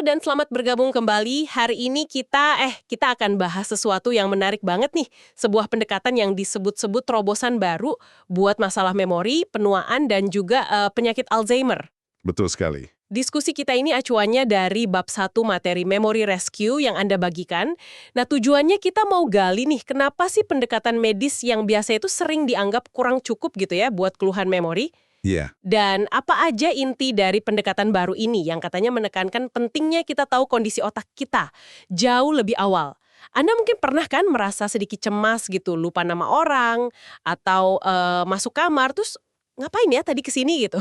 dan selamat bergabung kembali. Hari ini kita akan bahas sesuatu yang menarik banget nih. Sebuah pendekatan yang disebut-sebut terobosan baru buat masalah memori, penuaan, dan juga penyakit Alzheimer. Betul sekali. Diskusi kita ini acuannya dari bab 1 materi Memory Rescue yang Anda bagikan. Nah, tujuannya kita mau gali nih, kenapa sih pendekatan medis yang biasa itu sering dianggap kurang cukup gitu ya buat keluhan memori? Iya, Dan apa aja inti dari pendekatan baru ini yang katanya menekankan pentingnya kita tahu kondisi otak kita jauh lebih awal. Anda mungkin pernah kan merasa sedikit cemas gitu, lupa nama orang, atau masuk kamar, terus ngapain ya tadi kesini gitu.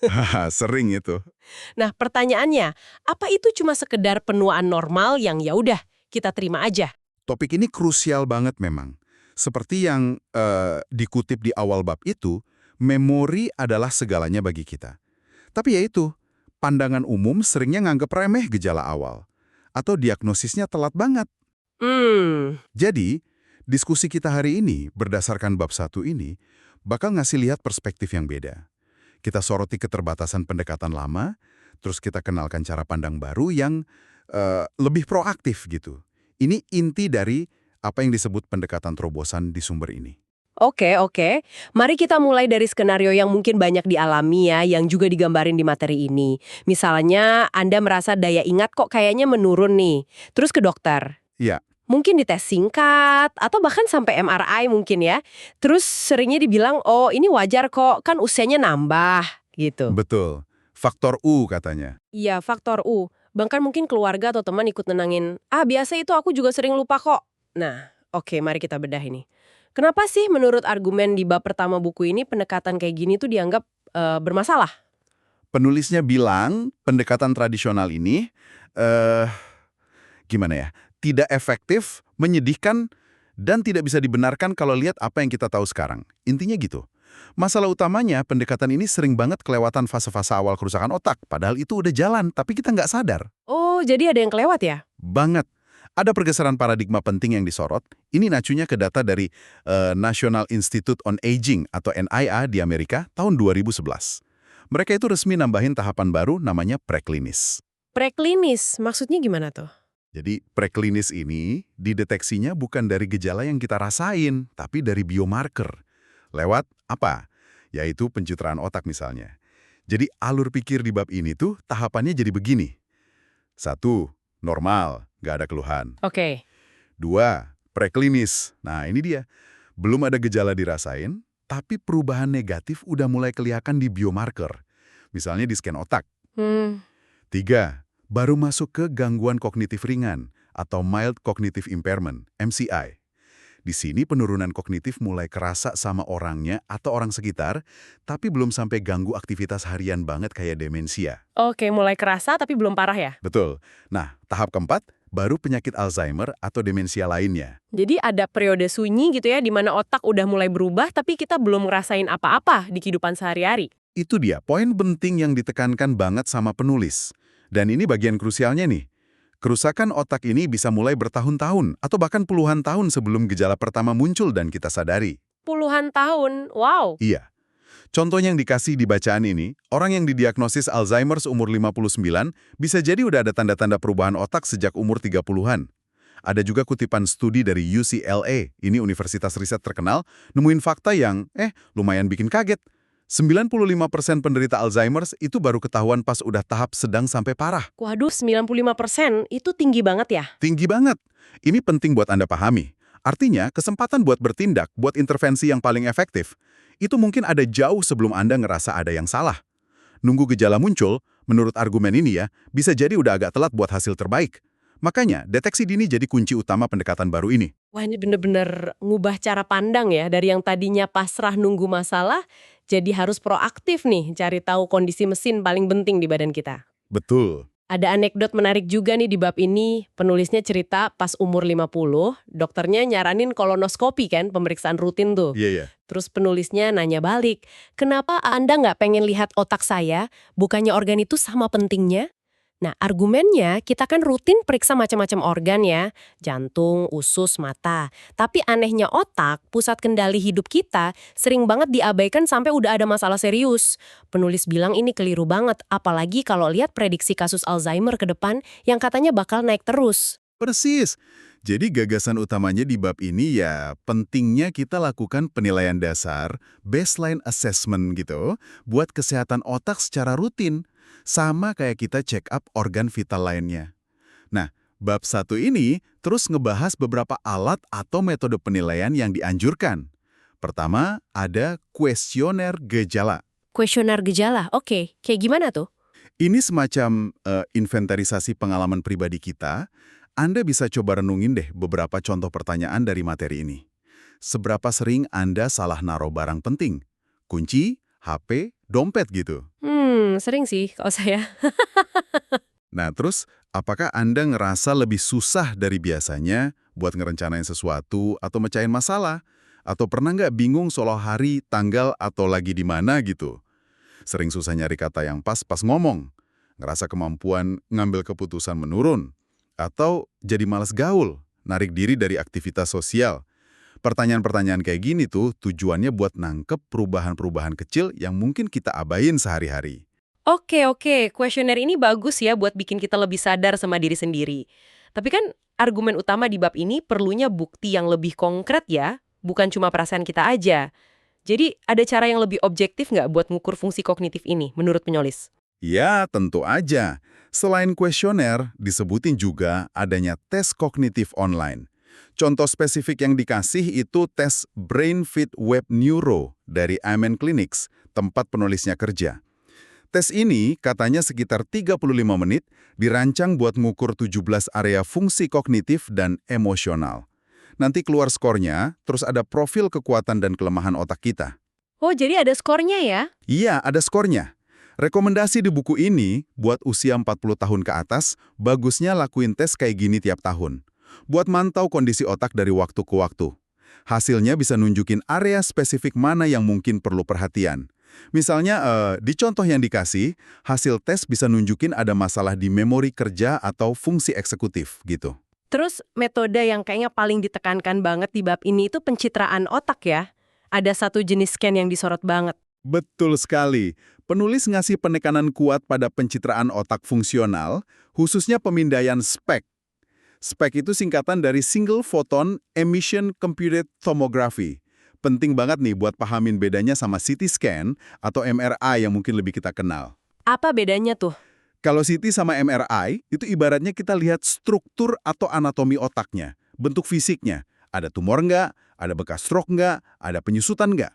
haha, sering itu. Nah pertanyaannya, apa itu cuma sekedar penuaan normal yang ya udah kita terima aja? Topik ini krusial banget memang. Seperti yang dikutip di awal bab itu, memori adalah segalanya bagi kita. Tapi ya itu, pandangan umum seringnya nganggep remeh gejala awal. Atau diagnosisnya telat banget. Jadi, diskusi kita hari ini berdasarkan bab 1 ini, bakal ngasih lihat perspektif yang beda. Kita soroti keterbatasan pendekatan lama, terus kita kenalkan cara pandang baru yang lebih proaktif gitu. Ini inti dari apa yang disebut pendekatan terobosan di sumber ini. Oke. Mari kita mulai dari skenario yang mungkin banyak dialami ya, yang juga digambarin di materi ini. Misalnya, Anda merasa daya ingat kok kayaknya menurun nih. Terus ke dokter. Ya, Mungkin dites singkat, atau bahkan sampai MRI mungkin ya. Terus seringnya dibilang, oh ini wajar kok, kan usianya nambah, gitu. betul. Faktor U katanya. Iya, faktor U. Bahkan mungkin keluarga atau teman ikut nenangin, biasa itu aku juga sering lupa kok. Nah, oke, mari kita bedah ini. Kenapa sih menurut argumen di bab pertama buku ini pendekatan kayak gini tuh dianggap bermasalah? Penulisnya bilang pendekatan tradisional ini, gimana ya, tidak efektif, menyedihkan, dan tidak bisa dibenarkan kalau lihat apa yang kita tahu sekarang. Intinya gitu. Masalah utamanya, pendekatan ini sering banget kelewatan fase-fase awal kerusakan otak, padahal itu udah jalan, tapi kita nggak sadar. Oh, jadi ada yang kelewat ya? Banget. Ada pergeseran paradigma penting yang disorot. Ini nacunya ke data dari National Institute on Aging atau NIA di Amerika tahun 2011. Mereka itu resmi nambahin tahapan baru namanya preklinis. Preklinis, maksudnya gimana tuh? Jadi preklinis ini dideteksinya bukan dari gejala yang kita rasain, tapi dari biomarker. Lewat apa? Yaitu pencitraan otak misalnya. Jadi alur pikir di bab ini tuh tahapannya jadi begini. 1. Normal, nggak ada keluhan. Oke. 2. Preklinis. Nah ini dia. Belum ada gejala dirasain, tapi perubahan negatif udah mulai kelihatan di biomarker. Misalnya di scan otak. 3. Baru masuk ke gangguan kognitif ringan atau mild cognitive impairment, MCI. Di sini penurunan kognitif mulai kerasa sama orangnya atau orang sekitar, tapi belum sampai ganggu aktivitas harian banget kayak demensia. Oke, mulai kerasa tapi belum parah ya? Betul. Nah, tahap keempat, baru penyakit Alzheimer atau demensia lainnya. Jadi ada periode sunyi gitu ya, di mana otak udah mulai berubah tapi kita belum ngerasain apa-apa di kehidupan sehari-hari. Itu dia, poin penting yang ditekankan banget sama penulis. Dan ini bagian krusialnya nih. Kerusakan otak ini bisa mulai bertahun-tahun atau bahkan puluhan tahun sebelum gejala pertama muncul dan kita sadari. Puluhan tahun, wow. Iya. Contoh yang dikasih di bacaan ini, orang yang didiagnosis Alzheimer umur 59 bisa jadi udah ada tanda-tanda perubahan otak sejak umur 30-an. Ada juga kutipan studi dari UCLA, ini universitas riset terkenal, nemuin fakta yang, lumayan bikin kaget. 95% penderita Alzheimer itu baru ketahuan pas udah tahap sedang sampai parah. Waduh, 95% itu tinggi banget ya? Tinggi banget. Ini penting buat Anda pahami. Artinya, kesempatan buat bertindak, buat intervensi yang paling efektif, itu mungkin ada jauh sebelum Anda ngerasa ada yang salah. Nunggu gejala muncul, menurut argumen ini ya, bisa jadi udah agak telat buat hasil terbaik. Makanya, deteksi dini jadi kunci utama pendekatan baru ini. Wah, ini bener-bener ngubah cara pandang ya, dari yang tadinya pasrah nunggu masalah, jadi harus proaktif nih, cari tahu kondisi mesin paling penting di badan kita. Betul. Ada anekdot menarik juga nih di bab ini. Penulisnya cerita pas umur 50, dokternya nyaranin kolonoskopi kan, pemeriksaan rutin tuh. Iya. Terus penulisnya nanya balik, kenapa Anda nggak pengen lihat otak saya? Bukannya organ itu sama pentingnya? Nah, argumennya kita kan rutin periksa macam-macam organ ya, jantung, usus, mata. Tapi anehnya otak, pusat kendali hidup kita, sering banget diabaikan sampai udah ada masalah serius. Penulis bilang ini keliru banget, apalagi kalau lihat prediksi kasus Alzheimer ke depan yang katanya bakal naik terus. Persis. Jadi gagasan utamanya di bab ini ya pentingnya kita lakukan penilaian dasar, baseline assessment gitu, buat kesehatan otak secara rutin. Sama kayak kita check up organ vital lainnya. Nah, bab 1 ini terus ngebahas beberapa alat atau metode penilaian yang dianjurkan. Pertama, ada kuesioner gejala. Kuesioner gejala, oke. Kayak gimana tuh? Ini semacam inventarisasi pengalaman pribadi kita. Anda bisa coba renungin deh beberapa contoh pertanyaan dari materi ini. Seberapa sering Anda salah naruh barang penting? Kunci, HP, dompet gitu. Sering sih kalau saya. Nah, terus apakah Anda ngerasa lebih susah dari biasanya buat ngerencanain sesuatu atau mecahin masalah? Atau pernah nggak bingung soal hari, tanggal, atau lagi di mana gitu? Sering susah nyari kata yang pas ngomong? Ngerasa kemampuan ngambil keputusan menurun? Atau jadi malas gaul, narik diri dari aktivitas sosial? Pertanyaan-pertanyaan kayak gini tuh tujuannya buat nangkep perubahan-perubahan kecil yang mungkin kita abain sehari-hari. Oke, kuesioner ini bagus ya buat bikin kita lebih sadar sama diri sendiri. Tapi kan argumen utama di bab ini perlunya bukti yang lebih konkret ya, bukan cuma perasaan kita aja. Jadi ada cara yang lebih objektif nggak buat ngukur fungsi kognitif ini menurut penulis? Ya, tentu aja. Selain kuesioner, disebutin juga adanya tes kognitif online. Contoh spesifik yang dikasih itu tes Brain Fit Web Neuro dari Amen Clinics, tempat penulisnya kerja. Tes ini katanya sekitar 35 menit, dirancang buat ngukur 17 area fungsi kognitif dan emosional. Nanti keluar skornya, terus ada profil kekuatan dan kelemahan otak kita. Oh, jadi ada skornya ya? Iya, ada skornya. Rekomendasi di buku ini, buat usia 40 tahun ke atas, bagusnya lakuin tes kayak gini tiap tahun. Buat mantau kondisi otak dari waktu ke waktu. Hasilnya bisa nunjukin area spesifik mana yang mungkin perlu perhatian. Misalnya, di contoh yang dikasih, hasil tes bisa nunjukin ada masalah di memori kerja atau fungsi eksekutif, gitu. Terus metode yang kayaknya paling ditekankan banget di bab ini itu pencitraan otak ya? Ada satu jenis scan yang disorot banget. Betul sekali. Penulis ngasih penekanan kuat pada pencitraan otak fungsional, khususnya pemindaian SPEC. SPEC itu singkatan dari Single Photon Emission Computed Tomography. Penting banget nih buat pahamin bedanya sama CT scan atau MRI yang mungkin lebih kita kenal. Apa bedanya tuh? Kalau CT sama MRI, itu ibaratnya kita lihat struktur atau anatomi otaknya, bentuk fisiknya. Ada tumor nggak, ada bekas stroke nggak, ada penyusutan nggak.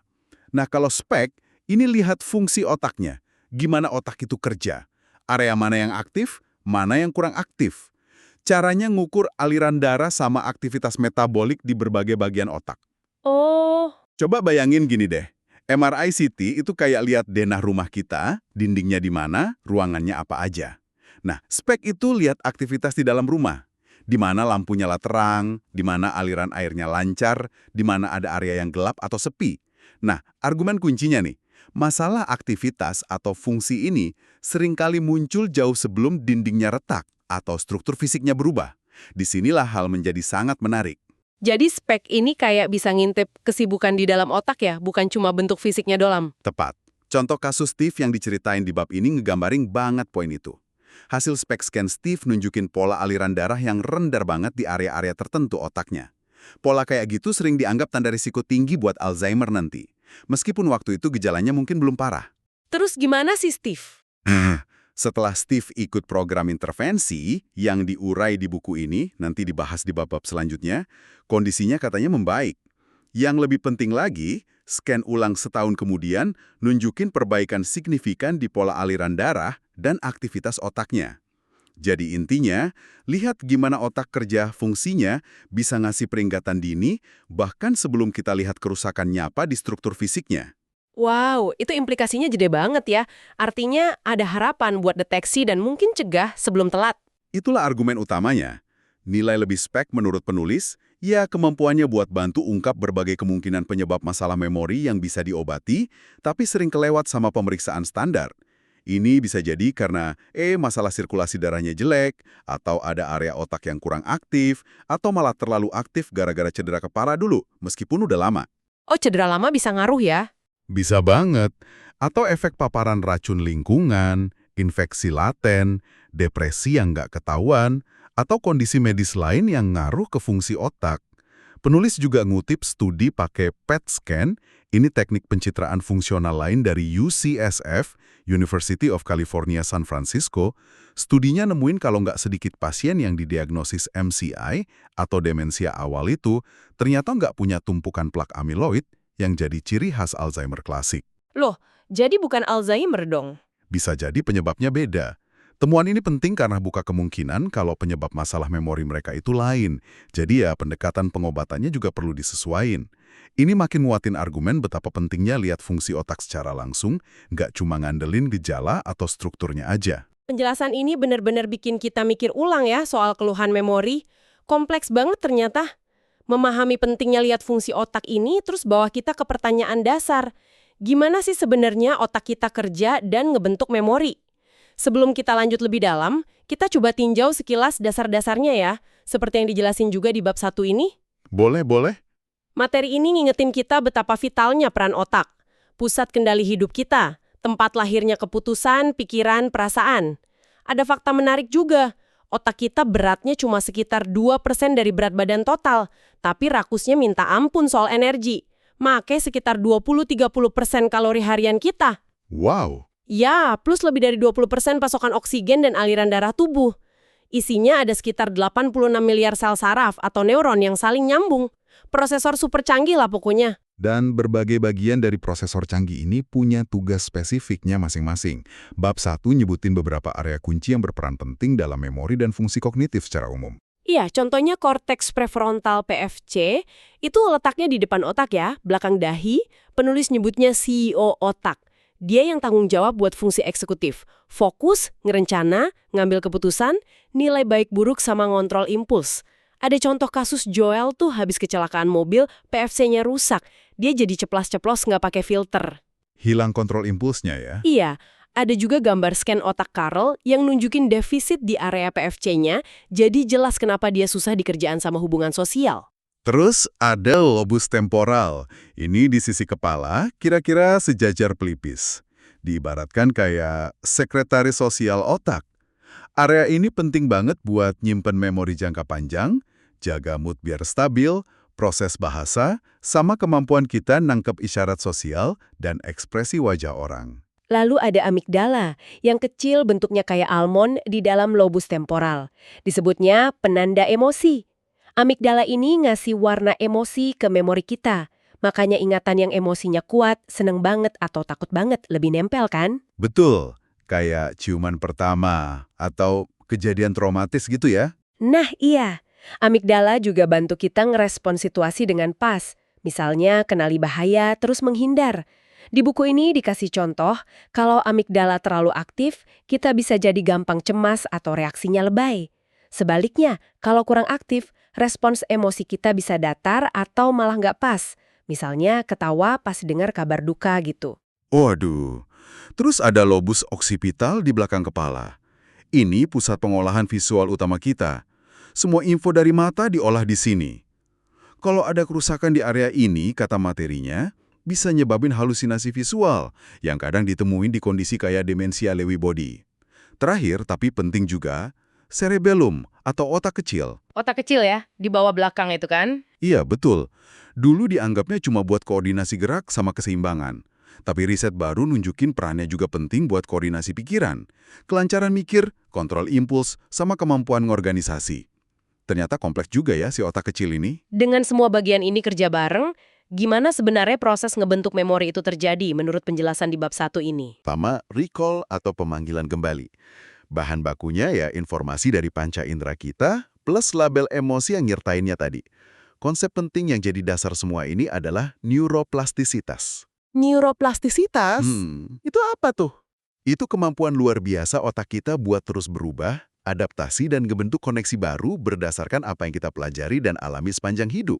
Nah, kalau SPEC, ini lihat fungsi otaknya. Gimana otak itu kerja. Area mana yang aktif, mana yang kurang aktif. Caranya ngukur aliran darah sama aktivitas metabolik di berbagai bagian otak. Oh, Coba bayangin gini deh. MRI CT itu kayak lihat denah rumah kita, dindingnya di mana, ruangannya apa aja. Nah, SPEC itu lihat aktivitas di dalam rumah. Di mana lampu nyala terang, di mana aliran airnya lancar, di mana ada area yang gelap atau sepi. Nah, argumen kuncinya nih, masalah aktivitas atau fungsi ini seringkali muncul jauh sebelum dindingnya retak atau struktur fisiknya berubah. Disinilah hal menjadi sangat menarik. jadi spek ini kayak bisa ngintip kesibukan di dalam otak ya, bukan cuma bentuk fisiknya doang. Tepat. Contoh kasus Steve yang diceritain di bab ini ngegambarin banget poin itu. Hasil spek scan Steve nunjukin pola aliran darah yang rendah banget di area-area tertentu otaknya. Pola kayak gitu sering dianggap tanda risiko tinggi buat Alzheimer nanti. Meskipun waktu itu gejalanya mungkin belum parah. Terus gimana sih Steve? Setelah Steve ikut program intervensi yang diurai di buku ini, nanti dibahas di bab-bab selanjutnya, kondisinya katanya membaik. Yang lebih penting lagi, scan ulang setahun kemudian nunjukin perbaikan signifikan di pola aliran darah dan aktivitas otaknya. Jadi intinya, lihat gimana otak kerja fungsinya bisa ngasih peringatan dini, bahkan sebelum kita lihat kerusakan nyata di struktur fisiknya. Wow, itu implikasinya gede banget ya. Artinya ada harapan buat deteksi dan mungkin cegah sebelum telat. Itulah argumen utamanya. Nilai lebih spek menurut penulis, ya kemampuannya buat bantu ungkap berbagai kemungkinan penyebab masalah memori yang bisa diobati, tapi sering kelewat sama pemeriksaan standar. Ini bisa jadi karena masalah sirkulasi darahnya jelek, atau ada area otak yang kurang aktif, atau malah terlalu aktif gara-gara cedera kepala dulu, meskipun udah lama. Oh, cedera lama bisa ngaruh ya? Bisa banget. Atau efek paparan racun lingkungan, infeksi laten, depresi yang nggak ketahuan, atau kondisi medis lain yang ngaruh ke fungsi otak. Penulis juga ngutip studi pakai PET scan, ini teknik pencitraan fungsional lain dari UCSF, University of California San Francisco. Studinya nemuin kalau nggak sedikit pasien yang didiagnosis MCI atau demensia awal itu ternyata nggak punya tumpukan plak amiloid yang jadi ciri khas Alzheimer klasik. Loh, jadi bukan Alzheimer dong? Bisa jadi penyebabnya beda. Temuan ini penting karena buka kemungkinan kalau penyebab masalah memori mereka itu lain. Jadi ya pendekatan pengobatannya juga perlu disesuaikan. Ini makin nguatin argumen betapa pentingnya lihat fungsi otak secara langsung, nggak cuma ngandelin gejala atau strukturnya aja. Penjelasan ini benar-benar bikin kita mikir ulang ya soal keluhan memori. Kompleks banget ternyata. Memahami pentingnya lihat fungsi otak ini terus bawa kita ke pertanyaan dasar. Gimana sih sebenarnya otak kita kerja dan ngebentuk memori? Sebelum kita lanjut lebih dalam, kita coba tinjau sekilas dasar-dasarnya ya, seperti yang dijelasin juga di bab 1 ini. Boleh. Materi ini ngingetin kita betapa vitalnya peran otak, pusat kendali hidup kita, tempat lahirnya keputusan, pikiran, perasaan. Ada fakta menarik juga, otak kita beratnya cuma sekitar 2% dari berat badan total, tapi rakusnya minta ampun soal energi. Make sekitar 20-30% kalori harian kita. Wow. Ya, plus lebih dari 20% pasokan oksigen dan aliran darah tubuh. Isinya ada sekitar 86 miliar sel saraf atau neuron yang saling nyambung. Prosesor super canggih lah pokoknya. Dan berbagai bagian dari prosesor canggih ini punya tugas spesifiknya masing-masing. Bab 1 nyebutin beberapa area kunci yang berperan penting dalam memori dan fungsi kognitif secara umum. Iya, contohnya korteks prefrontal PFC, itu letaknya di depan otak ya, belakang dahi, penulis nyebutnya CEO otak. Dia yang tanggung jawab buat fungsi eksekutif, fokus, ngerencana, ngambil keputusan, nilai baik buruk sama ngontrol impuls. Ada contoh kasus Joel tuh habis kecelakaan mobil, PFC-nya rusak. Dia jadi ceplas-ceplos nggak pakai filter. Hilang kontrol impulsnya ya? Iya, ada juga gambar scan otak Carl yang nunjukin defisit di area PFC-nya, jadi jelas kenapa dia susah di kerjaan sama hubungan sosial. Terus ada lobus temporal. Ini di sisi kepala, kira-kira sejajar pelipis. Diibaratkan kayak sekretaris sosial otak. Area ini penting banget buat nyimpen memori jangka panjang, jaga mood biar stabil, proses bahasa, sama kemampuan kita nangkep isyarat sosial dan ekspresi wajah orang. Lalu ada amigdala, yang kecil bentuknya kayak almond di dalam lobus temporal. Disebutnya penanda emosi. Amigdala ini ngasih warna emosi ke memori kita. Makanya ingatan yang emosinya kuat, seneng banget atau takut banget lebih nempel kan? Betul, kayak ciuman pertama atau kejadian traumatis gitu ya. Nah iya, amigdala juga bantu kita ngerespon situasi dengan pas. Misalnya kenali bahaya terus menghindar. Di buku ini dikasih contoh, kalau amigdala terlalu aktif, kita bisa jadi gampang cemas atau reaksinya lebay. Sebaliknya, kalau kurang aktif, respons emosi kita bisa datar atau malah nggak pas. Misalnya ketawa pas dengar kabar duka gitu. Waduh, terus ada lobus oksipital di belakang kepala. Ini pusat pengolahan visual utama kita. Semua info dari mata diolah di sini. Kalau ada kerusakan di area ini, kata materinya, bisa nyebabin halusinasi visual yang kadang ditemuin di kondisi kayak demensia Lewy body. Terakhir, tapi penting juga, cerebellum atau otak kecil. Otak kecil ya, di bawah belakang itu kan? Iya, betul. Dulu dianggapnya cuma buat koordinasi gerak sama keseimbangan. Tapi riset baru nunjukin perannya juga penting buat koordinasi pikiran, kelancaran mikir, kontrol impuls, sama kemampuan ngorganisasi. Ternyata kompleks juga ya si otak kecil ini. Dengan semua bagian ini kerja bareng, gimana sebenarnya proses ngebentuk memori itu terjadi menurut penjelasan di bab 1 ini? Pertama, recall atau pemanggilan kembali. Bahan bakunya ya informasi dari panca indera kita, plus label emosi yang nyertainnya tadi. Konsep penting yang jadi dasar semua ini adalah neuroplastisitas. Neuroplastisitas? Itu apa tuh? Itu kemampuan luar biasa otak kita buat terus berubah, adaptasi dan ngebentuk koneksi baru berdasarkan apa yang kita pelajari dan alami sepanjang hidup.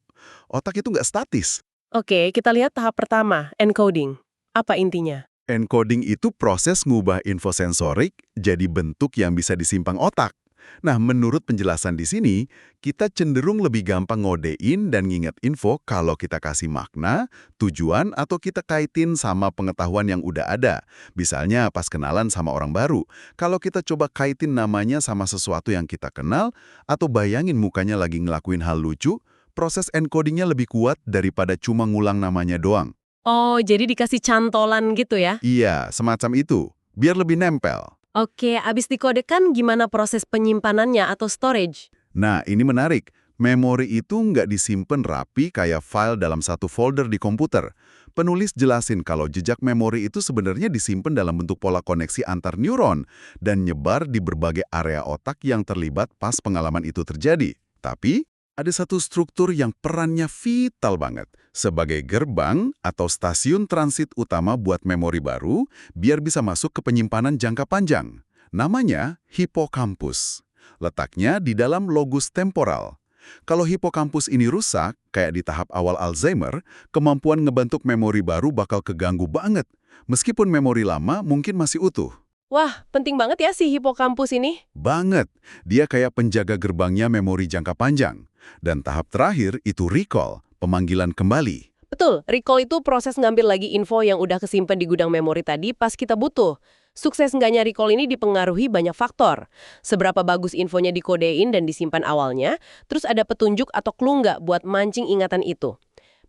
Otak itu nggak statis. Oke, kita lihat tahap pertama, encoding. Apa intinya? Encoding itu proses ngubah info sensorik jadi bentuk yang bisa disimpang otak. Nah, menurut penjelasan di sini, kita cenderung lebih gampang ngodein dan nginget info kalau kita kasih makna, tujuan, atau kita kaitin sama pengetahuan yang udah ada. Misalnya pas kenalan sama orang baru, kalau kita coba kaitin namanya sama sesuatu yang kita kenal, atau bayangin mukanya lagi ngelakuin hal lucu, proses encodingnya lebih kuat daripada cuma ngulang namanya doang. Oh, jadi dikasih cantolan gitu ya? Iya, semacam itu. Biar lebih nempel. Oke, abis dikodekan gimana proses penyimpanannya atau storage? Nah, ini menarik. Memori itu nggak disimpan rapi kayak file dalam satu folder di komputer. Penulis jelasin kalau jejak memori itu sebenarnya disimpan dalam bentuk pola koneksi antar neuron dan nyebar di berbagai area otak yang terlibat pas pengalaman itu terjadi. Tapi, ada satu struktur yang perannya vital banget. Sebagai gerbang atau stasiun transit utama buat memori baru, biar bisa masuk ke penyimpanan jangka panjang. Namanya hipokampus. Letaknya di dalam lobus temporal. Kalau hipokampus ini rusak, kayak di tahap awal Alzheimer, kemampuan ngebentuk memori baru bakal keganggu banget. Meskipun memori lama mungkin masih utuh. Wah, penting banget ya si hipokampus ini. Banget. Dia kayak penjaga gerbangnya memori jangka panjang. Dan tahap terakhir itu recall, pemanggilan kembali. Betul, recall itu proses ngambil lagi info yang udah kesimpan di gudang memori tadi pas kita butuh. Sukses nggaknya recall ini dipengaruhi banyak faktor. Seberapa bagus infonya dikodein dan disimpan awalnya, terus ada petunjuk atau clue nggak buat mancing ingatan itu.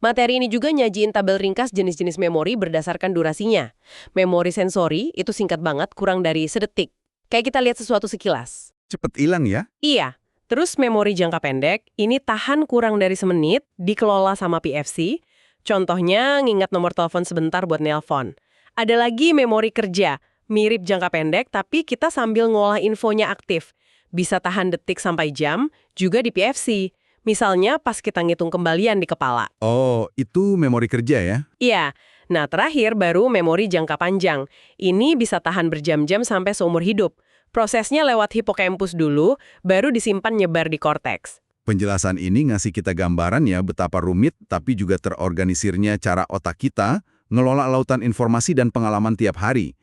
Materi ini juga nyajiin tabel ringkas jenis-jenis memori berdasarkan durasinya. Memori sensori itu singkat banget, kurang dari sedetik. Kayak kita lihat sesuatu sekilas. Cepet hilang ya? Iya. Terus memori jangka pendek, ini tahan kurang dari semenit, dikelola sama PFC. Contohnya, ngingat nomor telepon sebentar buat nelpon. Ada lagi memori kerja, mirip jangka pendek, tapi kita sambil ngolah infonya aktif. Bisa tahan detik sampai jam, juga di PFC. Misalnya pas kita ngitung kembalian di kepala. Oh, itu memori kerja ya? Iya. Nah, terakhir baru memori jangka panjang. Ini bisa tahan berjam-jam sampai seumur hidup. Prosesnya lewat hipokampus dulu, baru disimpan nyebar di korteks. Penjelasan ini ngasih kita gambaran ya betapa rumit tapi juga terorganisirnya cara otak kita ngelola lautan informasi dan pengalaman tiap hari.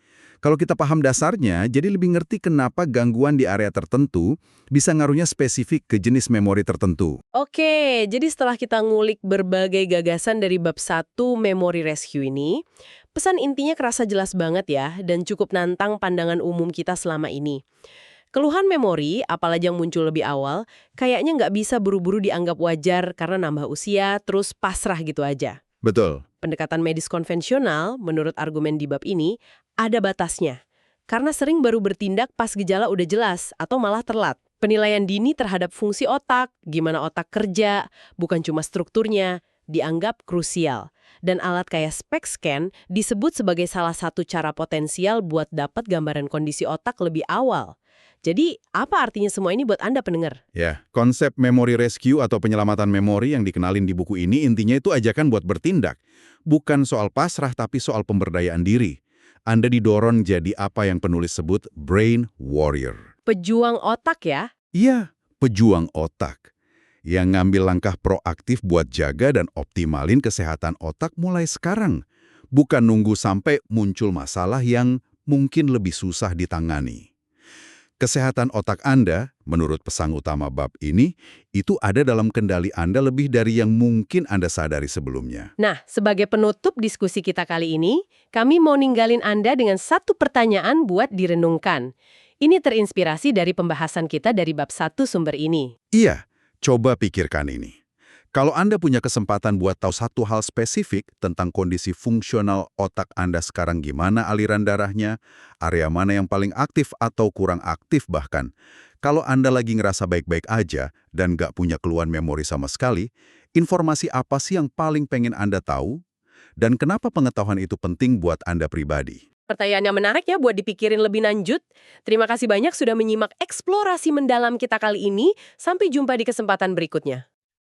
Kalau kita paham dasarnya, jadi lebih ngerti kenapa gangguan di area tertentu bisa ngaruhnya spesifik ke jenis memori tertentu. Oke, jadi setelah kita ngulik berbagai gagasan dari bab 1 Memory Rescue ini, pesan intinya kerasa jelas banget ya, dan cukup nantang pandangan umum kita selama ini. Keluhan memori, apalagi yang muncul lebih awal, kayaknya nggak bisa buru-buru dianggap wajar karena nambah usia, terus pasrah gitu aja. Betul. Pendekatan medis konvensional, menurut argumen di bab ini, ada batasnya. Karena sering baru bertindak pas gejala udah jelas atau malah telat. Penilaian dini terhadap fungsi otak, gimana otak kerja, bukan cuma strukturnya, dianggap krusial. Dan alat kayak SPECT scan disebut sebagai salah satu cara potensial buat dapat gambaran kondisi otak lebih awal. Jadi, apa artinya semua ini buat Anda pendengar? Ya, konsep memory rescue atau penyelamatan memori yang dikenalin di buku ini intinya itu ajakan buat bertindak. Bukan soal pasrah tapi soal pemberdayaan diri. Anda didorong jadi apa yang penulis sebut brain warrior. Pejuang otak ya? Iya, pejuang otak. Yang ngambil langkah proaktif buat jaga dan optimalin kesehatan otak mulai sekarang. Bukan nunggu sampai muncul masalah yang mungkin lebih susah ditangani. Kesehatan otak Anda, menurut pesan utama bab ini, itu ada dalam kendali Anda lebih dari yang mungkin Anda sadari sebelumnya. Nah, sebagai penutup diskusi kita kali ini, kami mau ninggalin Anda dengan satu pertanyaan buat direnungkan. Ini terinspirasi dari pembahasan kita dari bab 1 sumber ini. Iya, coba pikirkan ini. Kalau Anda punya kesempatan buat tahu satu hal spesifik tentang kondisi fungsional otak Anda sekarang gimana aliran darahnya, area mana yang paling aktif atau kurang aktif bahkan. Kalau Anda lagi ngerasa baik-baik aja dan nggak punya keluhan memori sama sekali, informasi apa sih yang paling pengen Anda tahu? Dan kenapa pengetahuan itu penting buat Anda pribadi? Pertanyaannya menarik ya buat dipikirin lebih lanjut. Terima kasih banyak sudah menyimak eksplorasi mendalam kita kali ini. Sampai jumpa di kesempatan berikutnya.